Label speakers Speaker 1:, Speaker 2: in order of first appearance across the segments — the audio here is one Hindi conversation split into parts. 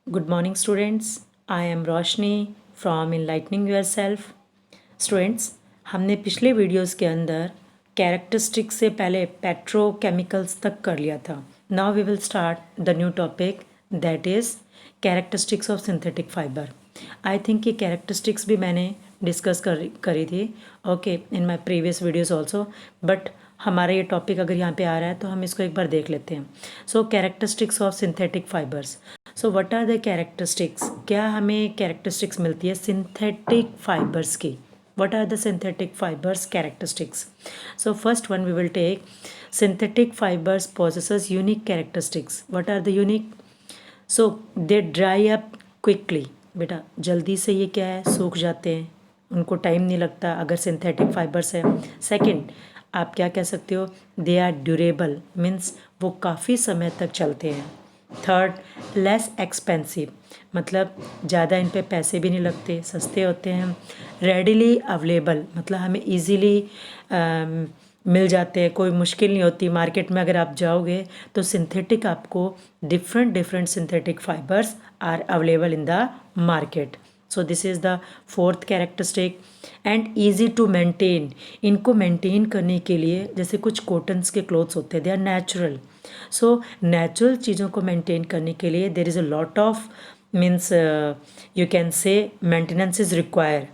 Speaker 1: Good morning, students. I am Roshni from Enlightening Yourself. Students, हमने पिछले वीडियोस के अंदर कैरेक्टरिस्टिक्स से पहले पेट्रोकेमिकल्स तक कर लिया था. Now we will start the new topic that is characteristics of synthetic fibre. I think ये कैरेक्टरिस्टिक्स भी मैंने डिस्कस करी थी okay in my previous videos also, but हमारा ये टॉपिक अगर यहाँ पे आ रहा है तो हम इसको एक बार देख लेते हैं. So characteristics of synthetic fibres. So what are the characteristics, क्या हमें कैरेक्टरिस्टिक्स मिलती है सिंथेटिक फाइबर्स की. What are the synthetic fibers characteristics? So first one we will take synthetic fibers possesses unique characteristics. What are the unique? So they dry up quickly. बेटा जल्दी से ये क्या है, सूख जाते हैं, उनको टाइम नहीं लगता अगर सिंथेटिक फाइबर्स है. सेकंड, आप क्या कह सकते हो, दे आर ड्यूरेबल, मीन्स वो काफ़ी समय तक चलते हैं. थर्ड, लेस एक्सपेंसिव, मतलब ज़्यादा इन पे पैसे भी नहीं लगते, सस्ते होते हैं. रेडिली अवेलेबल, मतलब हमें इजीली मिल जाते हैं, कोई मुश्किल नहीं होती. मार्केट में अगर आप जाओगे तो सिंथेटिक आपको different synthetic fibres are available in the market. So this is the fourth characteristic. And easy to maintain, इनको मेंटेन करने के लिए जैसे कुछ कॉटन्स के क्लोथ्स होते हैं, they are natural. So natural चीज़ों को मेंटेन करने के लिए there is a lot of means you can say maintenance is require.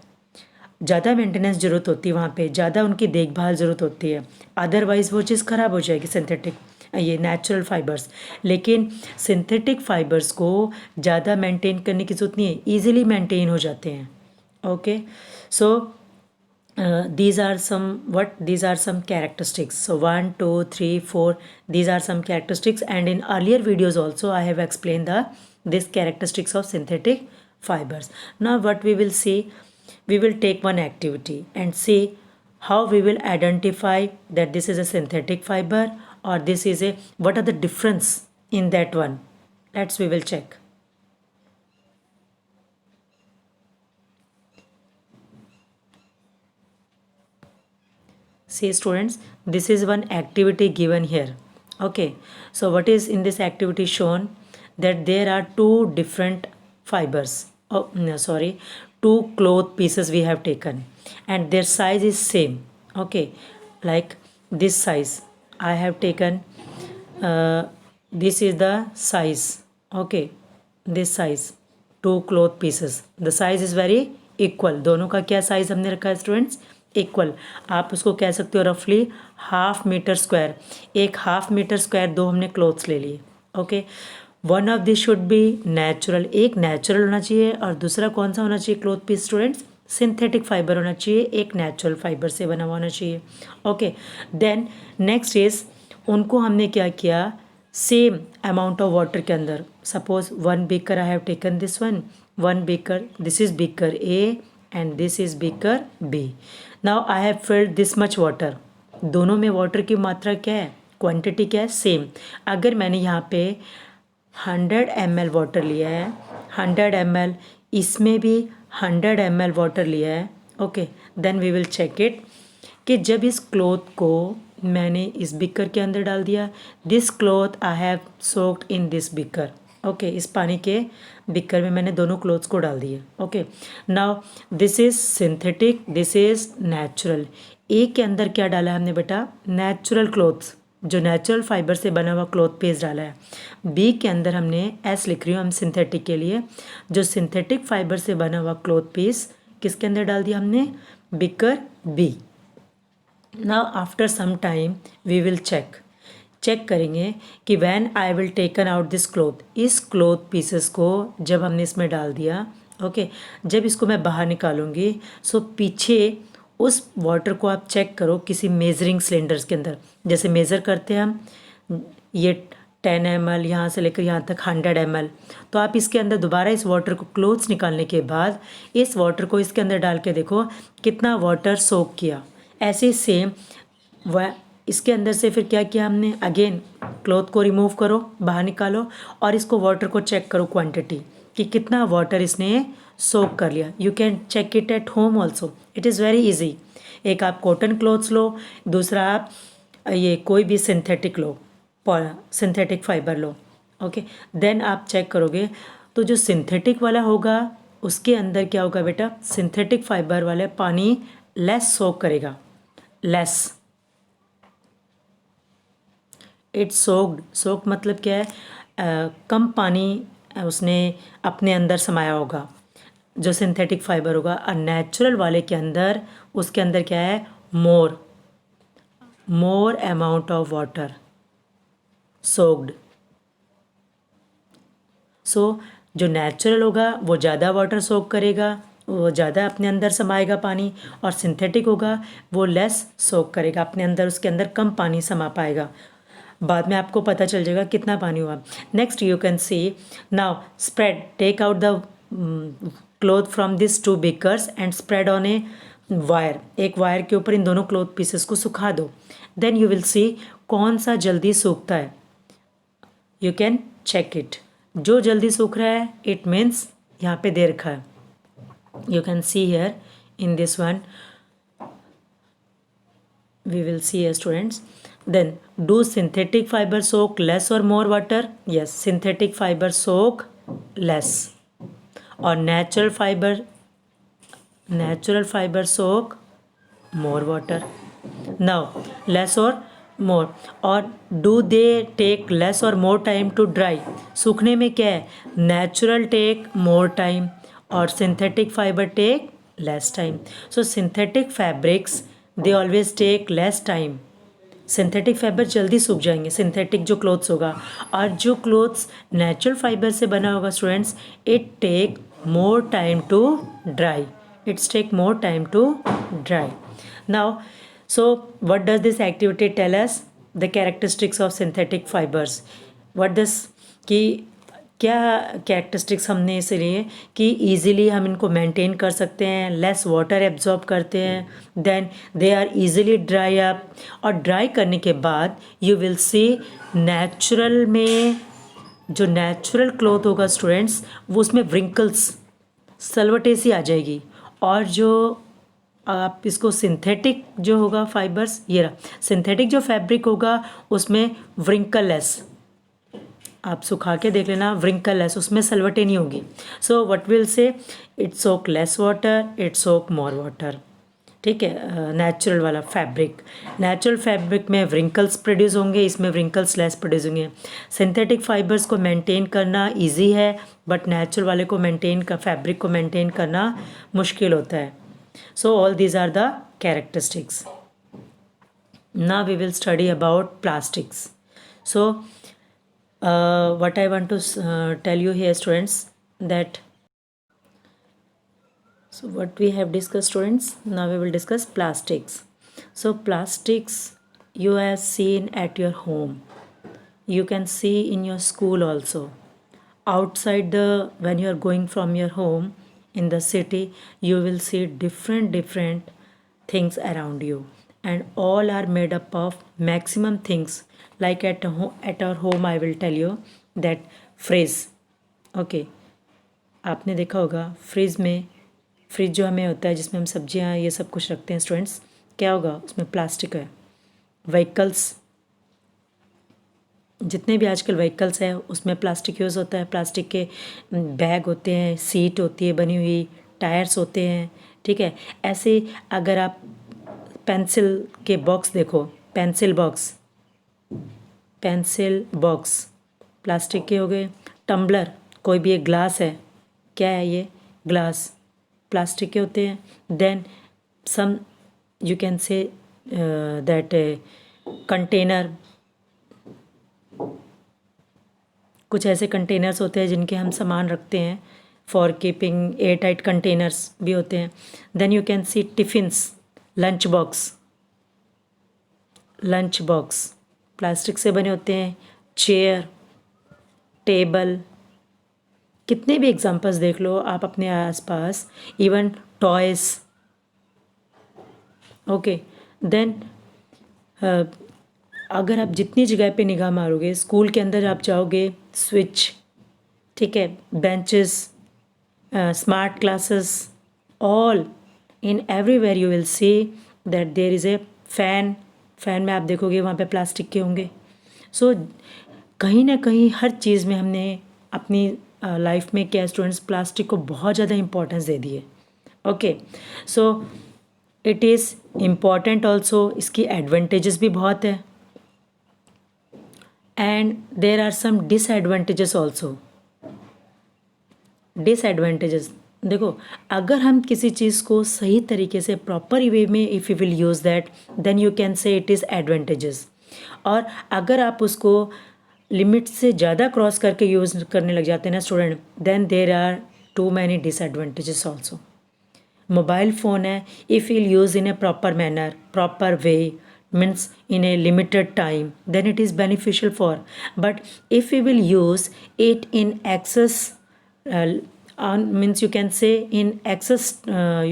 Speaker 1: ज़्यादा मेंटेनेंस ज़रूरत होती है वहाँ पे, ज़्यादा उनकी देखभाल ज़रूरत होती है, अदरवाइज़ वो चीज़ ख़राब हो जाएगी सिंथेटिक ये नेचुरल फाइबर्स. लेकिन सिंथेटिक फाइबर्स को ज़्यादा मेंटेन करने की ज़रूरत नहीं है, ईजिली मेंटेन हो जाते हैं. Okay, so these are some characteristics. So 1 2 3 4, these are some characteristics, and in earlier videos also I have explained this characteristics of synthetic fibers. Now what we will see, we will take one activity and see how we will identify that this is a synthetic fiber or this is a, what are the difference in that one. We will check. See students, this is one activity given here. Okay, so what is in this activity shown, that there are two different fibers, oh no, sorry, two cloth pieces we have taken and their size is same. Okay, like this size I have taken, this is the size. Okay, this size, two cloth pieces, the size is very equal. दोनों का क्या size हमने रखा है स्टूडेंट्स, इक्वल. आप उसको कह सकते हो रफली हाफ मीटर स्क्वायर. एक हाफ मीटर स्क्वायर दो हमने क्लोथ्स ले लिए. Okay, one of this should be natural, एक नेचुरल होना चाहिए और दूसरा कौन सा होना चाहिए cloth piece students, synthetic fibre होना चाहिए, एक नेचुरल फाइबर से बना हुआ होना चाहिए. ओके, देन नेक्स्ट इज, उनको हमने क्या किया, सेम अमाउंट ऑफ वाटर के अंदर, suppose one beaker I have taken this one beaker, this is beaker A and this is beaker B. Now I have filled this much water, दोनों में वाटर की मात्रा क्या है, क्वांटिटी क्या है, सेम. अगर मैंने यहाँ पे 100 ml वाटर लिया है, 100 ml, इसमें भी 100 ml वाटर लिया है. Okay, then we will check it कि जब इस क्लॉथ को मैंने इस बिकर के अंदर डाल दिया, this cloth I have soaked in this beaker. Okay, इस पानी के बिकर में मैंने दोनों क्लोथ्स को डाल दिए. Okay, now this is synthetic, this is natural. A के अंदर क्या डाला है हमने बेटा, नेचुरल क्लोथ्स, जो नेचुरल फाइबर से बना हुआ क्लोथ पेस्ट डाला है. बी के अंदर हमने एस लिख रही हूँ हम सिंथेटिक के लिए, जो सिंथेटिक फाइबर से बना हुआ क्लोथ पीस किसके अंदर डाल दिया हमने, beaker B. Now after some time we will check करेंगे कि when I will taken out this cloth, इस क्लॉथ पीसेस को जब हमने इसमें डाल दिया. ओके, जब इसको मैं बाहर निकालूंगी, सो पीछे उस वाटर को आप चेक करो किसी मेजरिंग सिलेंडर्स के अंदर, जैसे मेज़र करते हैं हम, ये 10 ml यहाँ से लेकर यहाँ तक 100 ml. तो आप इसके अंदर दोबारा इस वाटर को, क्लोथ्स निकालने के बाद इस वाटर को इसके अंदर डाल के देखो कितना वाटर सोक किया. ऐसे सेम वह इसके अंदर से फिर क्या किया हमने, अगेन क्लॉथ को रिमूव करो, बाहर निकालो और इसको वाटर को चेक करो क्वांटिटी कि कितना वाटर इसने सोक कर लिया. You can check it at home also, it is very easy. एक आप कॉटन क्लॉथ्स लो, दूसरा आप ये कोई भी सिंथेटिक लो, सिंथेटिक फाइबर लो. ओके, देन आप चेक करोगे तो जो सिंथेटिक वाला होगा उसके अंदर क्या होगा बेटा, सिंथेटिक फाइबर वाले पानी लेस सोक करेगा, लेस, इट सोक्ड, सोक मतलब क्या है, कम पानी उसने अपने अंदर समाया होगा जो सिंथेटिक फाइबर होगा। और नेचुरल वाले के अंदर, उसके अंदर क्या है, more, more amount of water soaked. So जो नेचुरल होगा वो ज़्यादा वाटर सोक करेगा, वो ज़्यादा अपने अंदर समाएगा पानी, और सिंथेटिक होगा वो लेस सोक करेगा अपने अंदर, उसके अंदर कम पानी समा पाएगा। बाद में आपको पता चल जाएगा कितना पानी हुआ। Next you can see now spread, take out the cloth from this two beakers and spread on a wire, एक वायर के ऊपर इन दोनों क्लोथ पीसेस को सुखा दो। देन यू विल सी कौन सा जल्दी सूखता है, यू कैन चेक इट। जो जल्दी सूख रहा है इट मीन्स यहाँ पे दे रखा है, you can see here in this one, we will see here students. Then do synthetic fiber soak less or more water? Yes, synthetic fiber soak less, or natural fiber soak more water. Now less or more, or do they take less or more time to dry? सूखने में क्या है, natural take more time और synthetic fiber take less time. So synthetic fabrics they always take less time. Synthetic fibre जल्दी सूख जाएंगे, सिंथेटिक जो क्लोथ्स होगा, और जो क्लोथ्स नेचुरल फाइबर से बना होगा students, it take more time to dry, it's take more time to dry. Now so what does this activity tell us? The characteristics of synthetic fibers. What this कि क्या कैरेक्टरिस्टिक्स हमने इसे लिए कि ईज़िली हम इनको मेंटेन कर सकते हैं, लेस वाटर एब्जॉर्ब करते हैं, then they are easily dry up, और ड्राई करने के बाद यू विल सी नेचुरल में जो नेचुरल क्लॉथ होगा स्टूडेंट्स वो उसमें व्रिंकल्स, सलवटें सी आ जाएगी, और जो आप इसको सिंथेटिक जो होगा फाइबर्स, ये रहा सिंथेटिक जो फैब्रिक होगा उसमें व्रिंकल लेस, आप सुखा के देख लेना, व्रिंकल लेस, उसमें सलवटें नहीं होगी. So what will say, it soak less water, it soak more water. ठीक है, नेचुरल वाला फैब्रिक, नेचुरल फैब्रिक में व्रिंकल्स प्रोड्यूस होंगे, इसमें व्रिंकल्स लेस प्रोड्यूस होंगे. सिंथेटिक फाइबर्स को मेंटेन करना इजी है, बट नेचुरल वाले को मेंटेन का फैब्रिक को मेंटेन करना मुश्किल होता है. So all these are the characteristics. Now we will study about plastics. So what I want to tell you here students, that so what we have discussed students, now we will discuss plastics. So plastics you have seen at your home, you can see in your school also, outside the, when you are going from your home in the city, you will see different things around you, and all are made up of maximum things. Like at our home I will tell you that fridge. Okay, आपने देखा होगा फ्रिज में, फ्रिज जो हमें होता है जिसमें हम सब्जियां ये सब कुछ रखते हैं स्टूडेंट्स, क्या होगा उसमें प्लास्टिक है. व्हीकल्स, जितने भी आजकल व्हीकल्स हैं उसमें प्लास्टिक यूज़ होता है, प्लास्टिक के बैग होते हैं, सीट होती है बनी हुई, टायर्स होते हैं. ठीक है, ऐसे अगर आप पेंसिल के बॉक्स देखो, पेंसिल बॉक्स प्लास्टिक के हो गए. टम्बलर, कोई भी एक ग्लास है, क्या है ये, ग्लास, प्लास्टिक के होते हैं. Then some you can say that container, कुछ ऐसे कंटेनर्स होते हैं जिनके हम सामान रखते हैं for keeping, air tight containers भी होते हैं. Then you can see tiffins, lunch box plastic से बने होते हैं. चेयर, टेबल, कितने भी एग्जांपल्स देख लो आप अपने आसपास, इवन टॉयज़. ओके, देन अगर आप जितनी जगह पे निगाह मारोगे, स्कूल के अंदर आप जाओगे, स्विच, ठीक है, benches, smart classes, all in everywhere you will see that there is a fan. Fan में आप देखोगे वहाँ पे प्लास्टिक के होंगे. सो कहीं ना कहीं हर चीज़ में हमने अपनी लाइफ में क्या स्टूडेंट्स प्लास्टिक को बहुत ज़्यादा इम्पोर्टेंस दे दी है. Okay, so it is important also, इसकी एडवांटेजेस भी बहुत है and there are some disadvantages also. Disadvantages देखो, अगर हम किसी चीज़ को सही तरीके से प्रॉपर वे में if you will use that then you can say it is advantages. और अगर आप उसको लिमिट से ज़्यादा क्रॉस करके यूज़ करने लग जाते हैं ना student, then there are too many disadvantages also. Mobile phone है, if you'll use in a proper manner, proper way, means in a limited time, then it is beneficial for. But if we will use it in excess, means you can say in excess,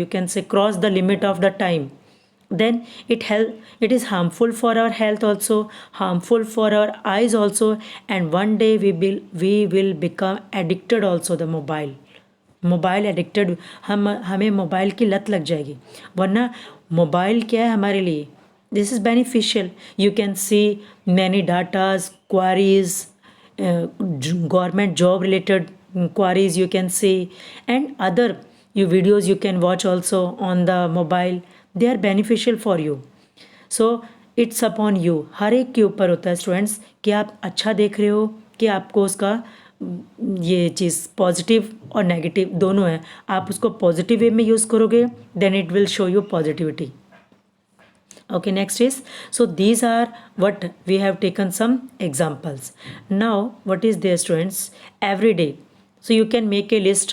Speaker 1: you can say cross the limit of the time, then it is harmful for our health also, harmful for our eyes also, and one day we will become addicted also the mobile addicted, हमें मोबाइल की लत लग जाएगी. वरना मोबाइल क्या है हमारे लिए, this is beneficial. You can see many datas, queries, government job related queries you can see, and other videos you can watch also on the mobile. They are beneficial for you. So it's upon you. हर एक के ऊपर होता है स्टूडेंट्स कि आप अच्छा देख रहे हो, कि आपको उसका ये चीज़ पॉजिटिव और नेगेटिव दोनों है. आप उसको पॉजिटिव वे में यूज़ करोगे then it will show you positivity. Okay, next is, so these are what we have taken some examples. Now what is there students, every day, so you can make a list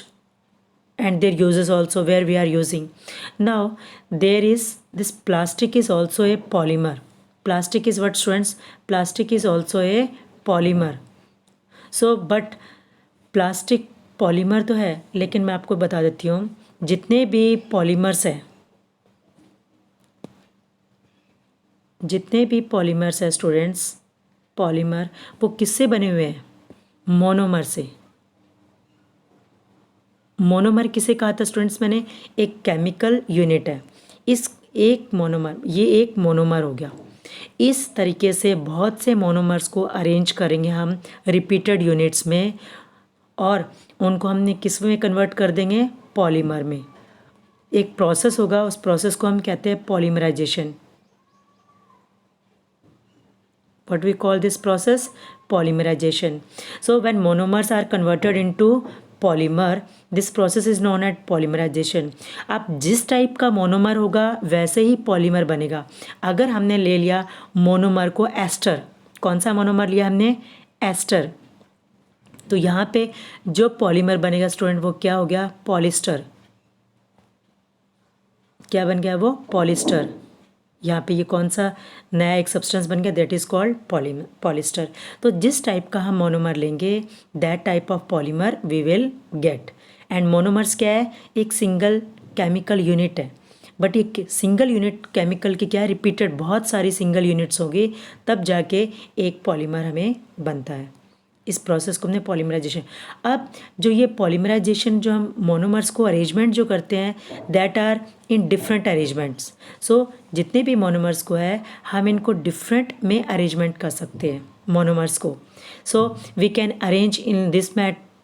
Speaker 1: and their uses also where we are using. Now there is this plastic is also a polymer. Plastic is what students, plastic is also a polymer. So but plastic polymer तो है, लेकिन मैं आपको बता देती हूँ जितने भी पॉलीमर्स हैं, जितने भी पॉलीमर्स हैं स्टूडेंट्स, पॉलीमर वो किससे बने हुए हैं, मोनोमर से. मोनोमर किसे कहा था स्टूडेंट्स मैंने, एक केमिकल यूनिट है. इस एक मोनोमर, ये एक मोनोमर हो गया. इस तरीके से बहुत से मोनोमर्स को अरेंज करेंगे हम रिपीटेड यूनिट्स में, और उनको हमने किस में कन्वर्ट कर देंगे, पॉलीमर में. एक प्रोसेस होगा, उस प्रोसेस को हम कहते हैं polymerisation. What we call this process, polymerization. So when monomers are converted into polymer, this process is known as polymerization. अब जिस टाइप का मोनोमर होगा वैसे ही पॉलीमर बनेगा. अगर हमने ले लिया मोनोमर को एस्टर, कौन सा मोनोमर लिया हमने, एस्टर, तो यहाँ पे जो पॉलीमर बनेगा स्टूडेंट वो क्या हो गया, पॉलिस्टर. क्या बन गया वो, पॉलिस्टर. यहाँ पे ये कौन सा नया एक सब्सटेंस बन गया, दैट इज़ कॉल्ड पॉलिस्टर. तो जिस टाइप का हम मोनोमर लेंगे that type of polymer we will get. And monomers क्या है, एक सिंगल केमिकल यूनिट है. बट एक सिंगल यूनिट केमिकल की क्या है, रिपीटेड बहुत सारी सिंगल यूनिट्स होंगी तब जाके एक पॉलीमर हमें बनता है. इस प्रोसेस को हमने पॉलीमराइजेशन. अब जो ये पॉलीमराइजेशन जो हम मोनोमर्स को अरेंजमेंट जो करते हैं that are in different arrangements. So जितने भी मोनोमर्स को है हम इनको डिफरेंट में अरेंजमेंट कर सकते हैं मोनोमर्स को. So we can arrange in this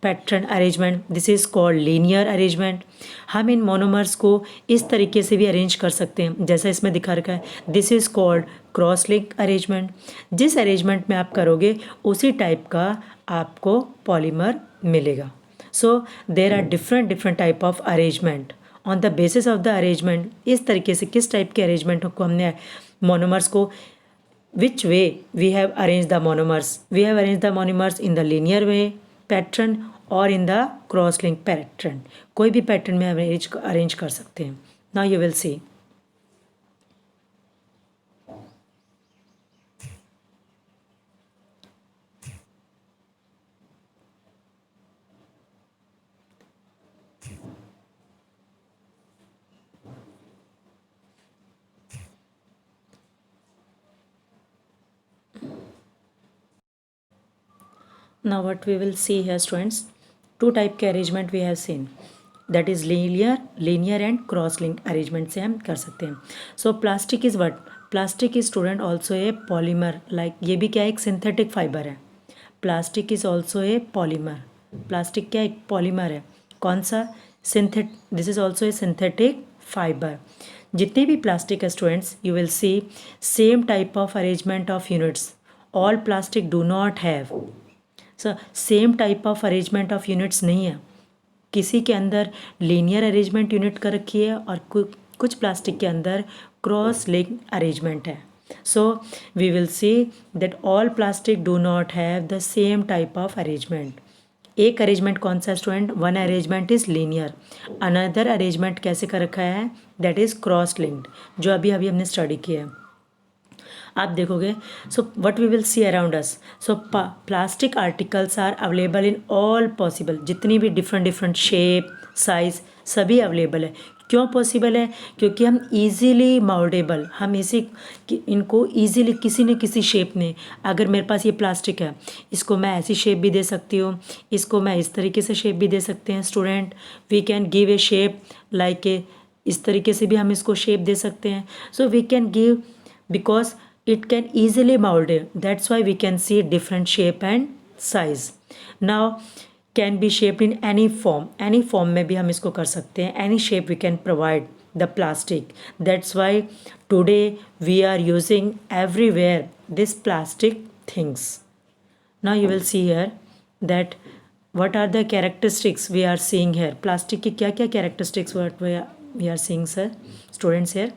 Speaker 1: pattern arrangement, this is called linear arrangement. हम इन मोनोमर्स को इस तरीके से भी अरेंज कर सकते हैं जैसा इसमें दिखा रखा है, this is called cross link arrangement. जिस अरेंजमेंट में आप करोगे उसी टाइप का आपको पॉलीमर मिलेगा. So there are different type of arrangement. On the basis of the arrangement, इस तरीके से किस टाइप के अरेंजमेंट को हमने मोनोमर्स को, which way we have arranged the monomers, we have arranged the monomers in the linear way pattern और in the cross link pattern. कोई भी पैटर्न में अरेंज कर सकते हैं. Now you will see. Now what we will see here students, two type के arrangement we have seen, that is linear and cross link arrangement से हम कर सकते हैं. So plastic is what, plastic is student also a polymer, like ये भी क्या एक सिंथेटिक फाइबर है. Plastic is also a polymer. Plastic क्या एक पॉलीमर है, कौन सा, this is also a synthetic fibre. जितने भी प्लास्टिक है students, you will C same type of arrangement of units, all plastic do not have same type of arrangement of units नहीं है, किसी के अंदर लीनियर अरेंजमेंट यूनिट कर रखी है और कुछ प्लास्टिक के अंदर क्रॉस लिंक अरेंजमेंट है। So we will see that all plastic do not have the same type of arrangement. एक अरेंजमेंट कौन सा student, one arrangement is linear, another arrangement कैसे कर रखा है, दैट इज क्रॉस लिंक्ड, जो अभी अभी हमने स्टडी किया है। आप देखोगे, so what we will see around us, so plastic articles are available in all possible, जितनी भी डिफरेंट शेप साइज सभी अवेलेबल है। क्यों पॉसिबल है, क्योंकि हम इजीली मोल्डेबल, हम इनको इजीली किसी न किसी शेप में, अगर मेरे पास ये प्लास्टिक है, इसको मैं ऐसी शेप भी दे सकती हूँ, इसको मैं इस तरीके से शेप भी दे सकते हैं student, we can give a shape like a, इस तरीके से भी हम इसको शेप दे सकते हैं। So we can give because it can easily molded, that's why we can see different shape and size. Now can be shaped in any form में भी हम इसको कर सकते हैं, any shape we can provide the plastic, that's why today we are using everywhere this plastic things. Now you will see here that what are the characteristics we are seeing here, plastic की क्या क्या characteristics what we are seeing sir students here,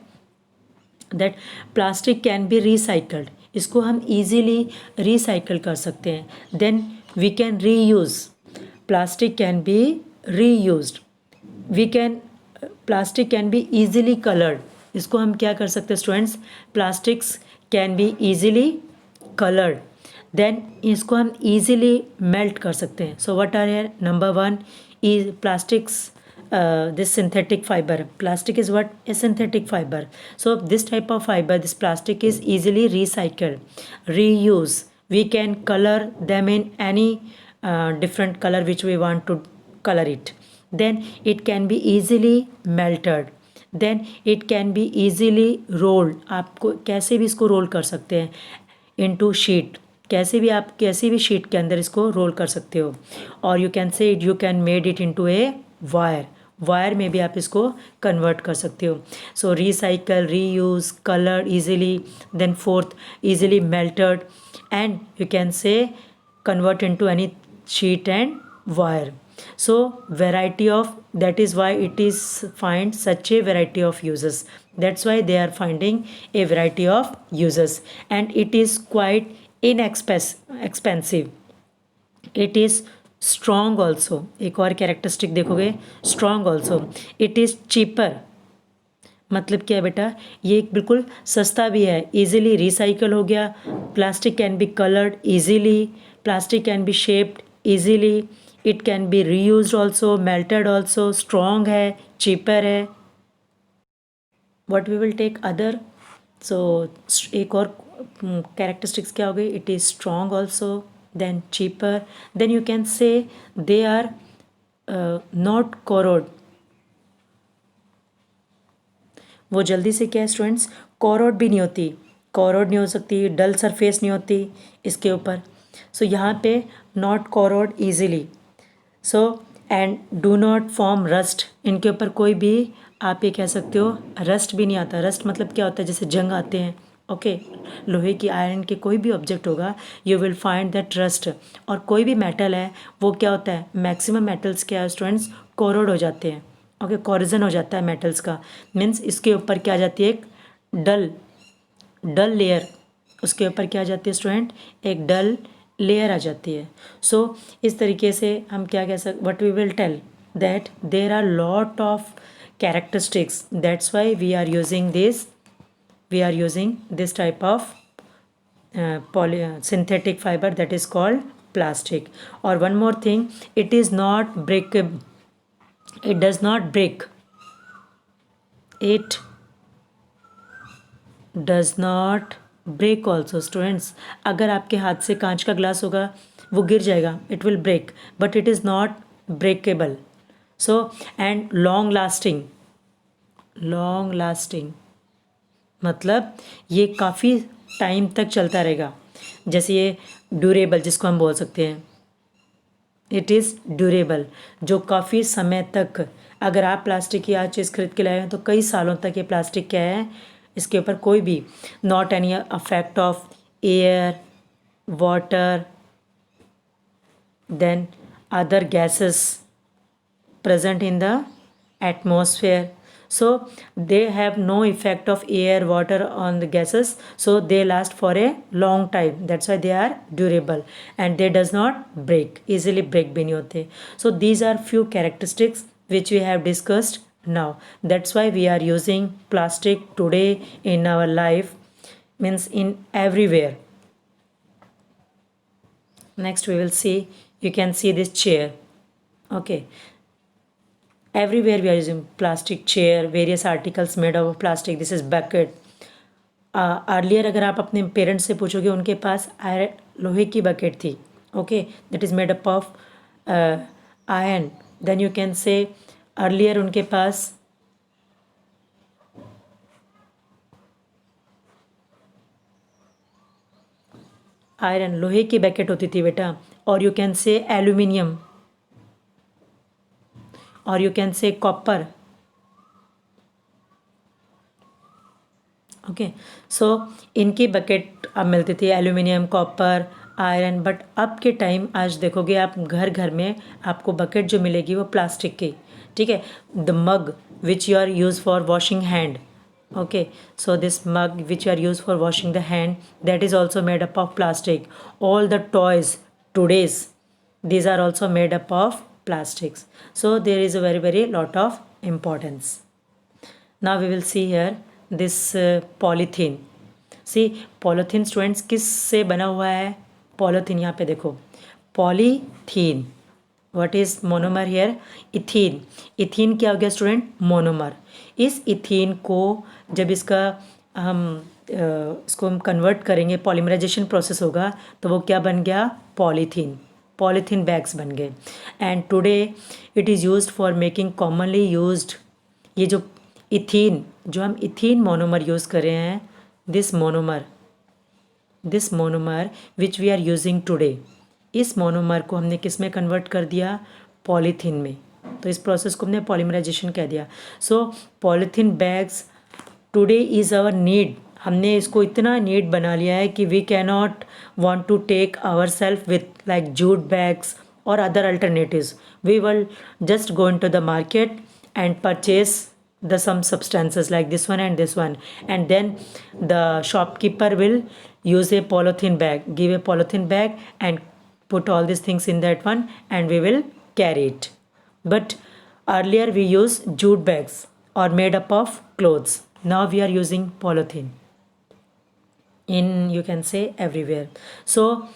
Speaker 1: that plastic can be recycled, इसको हम इजीली रिसाइकल कर सकते हैं। Then we can reuse, plastic can be reused, plastic can be easily coloured, इसको हम क्या कर सकते हैं students, plastics can be easily coloured, then इसको हम ईजिली मेल्ट कर सकते हैं। So what are here, number 1 is plastics, this synthetic fiber, plastic is what, a synthetic fiber. So this type of fiber, this plastic is easily recycled, reuse, we can color them in any different color which we want to color it, then it can be easily melted, then it can be easily rolled, आपको कैसे भी इसको रोल कर सकते हैं, into sheet, कैसे भी आप कैसी भी शीट के अंदर इसको रोल कर सकते हो, और you can say you can made it into a wire में भी आप इसको कन्वर्ट कर सकते हो। So recycle, reuse, colour easily, then fourth easily melted, and you can say convert into any sheet and wire. So variety of, that is why it is find such a variety of uses, that's why they are finding a variety of uses, and it is quite inexpensive, it is strong also, एक और कैरेक्टरिस्टिक देखोगे, strong also, it is cheaper, मतलब क्या है बेटा, ये बिल्कुल सस्ता भी है, इजीली रिसाइकल हो गया, plastic can be coloured easily, plastic can be shaped easily, it can be reused also, melted also, strong है, चीपर है. What we will take other, so एक और कैरेक्टरिस्टिक्स क्या हो गई, it is strong also, then cheaper, then you can say they are not corrode, वो जल्दी से क्या है स्टूडेंट्स, कोरोड भी नहीं होती, कोरोड नहीं हो सकती, डल सरफेस नहीं होती इसके ऊपर. सो यहाँ पे not corrode easily, so and do not form rust, इनके ऊपर कोई भी आप ये कह सकते हो रस्ट भी नहीं आता. रस्ट मतलब क्या होता है, जैसे जंग आते हैं, ओके लोहे की, आयरन के कोई भी ऑब्जेक्ट होगा, you will find that rust. और कोई भी मेटल है वो क्या होता है, मैक्सिमम मेटल्स क्या है स्टूडेंट्स, कोरोड हो जाते हैं, ओके कोरिजन हो जाता है मेटल्स का, मीन्स इसके ऊपर क्या आ जाती है, एक डल लेयर, उसके ऊपर क्या आ जाती है स्टूडेंट, एक डल लेयर आ जाती है. सो इस तरीके से हम क्या कह सकते, what we will tell that there are lot of characteristics, that's why we are using this type of synthetic fiber that is called plastic. Or one more thing, it is not breakable, it does not break, it does not break also students. अगर आपके हाथ से कांच का ग्लास होगा वो गिर जाएगा, it will break, but it is not breakable. So and long lasting मतलब ये काफ़ी टाइम तक चलता रहेगा, जैसे ये ड्यूरेबल जिसको हम बोल सकते हैं, इट इज़ ड्यूरेबल, जो काफ़ी समय तक, अगर आप प्लास्टिक की आज चीज़ खरीद के लाए हैं तो कई सालों तक ये प्लास्टिक क्या है, इसके ऊपर कोई भी not any affect of air, water, then other gases present in the atmosphere, so they have no effect of air, water on the gases, so they last for a long time, that's why they are durable and they does not break easily, break भी नहीं होते. So these are few characteristics which we have discussed now. That's why we are using plastic today in our life, means in everywhere. Next we will see, you can see this chair. Okay, everywhere we are using plastic chair, various articles made of plastic. This is bucket. Earlier अगर आप अपने पेरेंट्स से पूछोगे, उनके पास लोहे की बकेट थी. Okay, that is made up of iron. Then you can say earlier उनके पास आयरन, लोहे की बकेट होती थी बेटा. और यू कैन से एल्यूमिनियम, और you can say copper. Okay, so इनकी बकेट अब मिलती थी, एल्यूमिनियम, कॉपर, आयरन. बट अब के टाइम आज देखोगे आप घर घर में आपको बकेट जो मिलेगी वो प्लास्टिक की. ठीक है, the mug which you are use for washing hand. Okay, so this mug which you are use for washing the hand, that is also made up of plastic. All the toys today's, these are also made up of plastics. So there is a very very lot of importance. Now we will see here this polythene. See, polythene students किस से बना हुआ है? polythene, यहाँ पे देखो polythene. What is monomer here? Ethene. Ethene क्या हो गया स्टूडेंट? मोनोमर. इस इथीन को जब इसको हम कन्वर्ट करेंगे, पॉलीमराइजेशन प्रोसेस होगा, तो वो क्या बन गया? पॉलीथीन. पॉलीथीन बैग्स बन गए. And today it is used for making commonly used, ये जो इथीन, जो हम इथीन मोनोमर यूज़ कर रहे हैं, this monomer which we are using today, इस मोनोमर को हमने किस में कन्वर्ट कर दिया? पॉलीथीन में. तो इस प्रोसेस को हमने पॉलीमराइजेशन कह दिया. So polythene bags today is our need. हमने इसको इतना नीड बना लिया है कि we can not want to take our self with like jute bags और other alternatives. We will just go into the market and purchase the some substances like this one and this one, and then the shopkeeper will use a polythene bag, give a polythene bag and put all these things in that one, and we will carry it. But earlier we used jute bags or made up of clothes. Now we are using polythene in, you can say, everywhere. So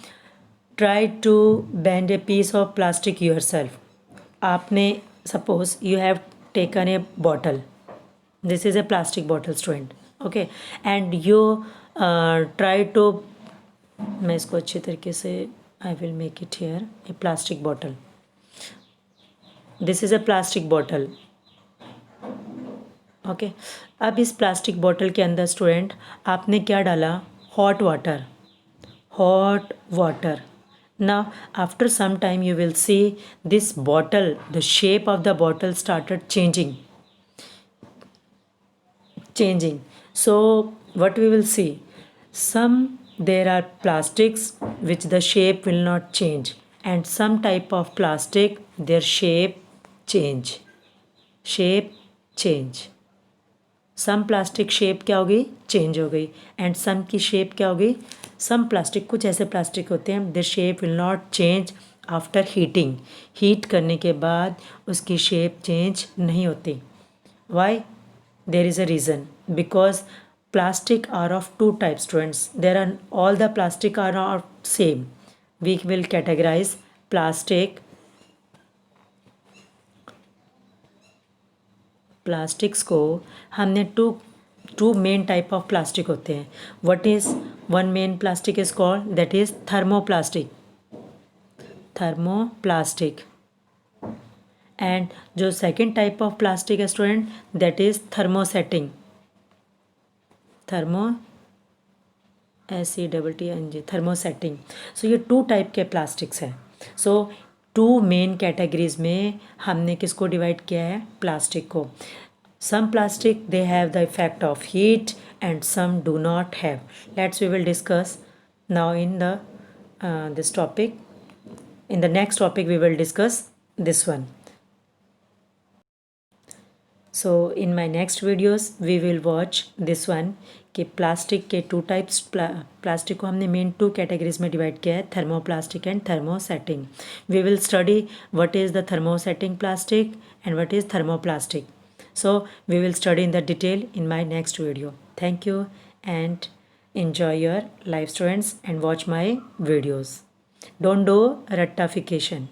Speaker 1: try to bend a piece of plastic yourself. आपने suppose you have taken a bottle, this is a plastic bottle student, okay, and you try to, मैं इसको अच्छी तरीके से I will make it here, a plastic bottle. This is a plastic bottle. Okay, अब इस प्लास्टिक बॉटल के अंदर स्टूडेंट आपने क्या डाला? Hot water. Hot water. Now after some time you will see this bottle, the shape of the bottle started changing. So what we will see, there are plastics which the shape will not change, and some type of plastic their shape change. Some plastic shape क्या हो गई? चेंज हो गई. एंड सम की शेप क्या हो गई? सम प्लास्टिक, कुछ ऐसे प्लास्टिक होते हैं their shape will not change after heating. Heat करने के बाद उसकी शेप चेंज नहीं होती. Why? There is a reason. Because plastic are of two types students. There are, all the plastic are not same. We will categorize plastics को हमने two main type of plastic होते हैं. What is one main plastic is called, that is thermoplastic. And जो सेकेंड टाइप ऑफ प्लास्टिक है student, that is thermosetting. Thermosetting. So ये टू टाइप के प्लास्टिक्स हैं. सो टू मेन कैटेगरीज में हमने किसको डिवाइड किया है, प्लास्टिक को. Some plastic they have the effect of heat and some do not have. We will discuss now in the this topic. In the next topic we will discuss this one. So in my next videos we will watch this one कि प्लास्टिक के टू टाइप्स, प्लास्टिक को हमने मेन टू कैटेगरीज में डिवाइड किया है, thermoplastic and thermosetting. We will study what is the thermosetting plastic and what is thermoplastic. So we will study in the detail in my next video. Thank you and enjoy your life, students, and watch my videos. Don't do rectification.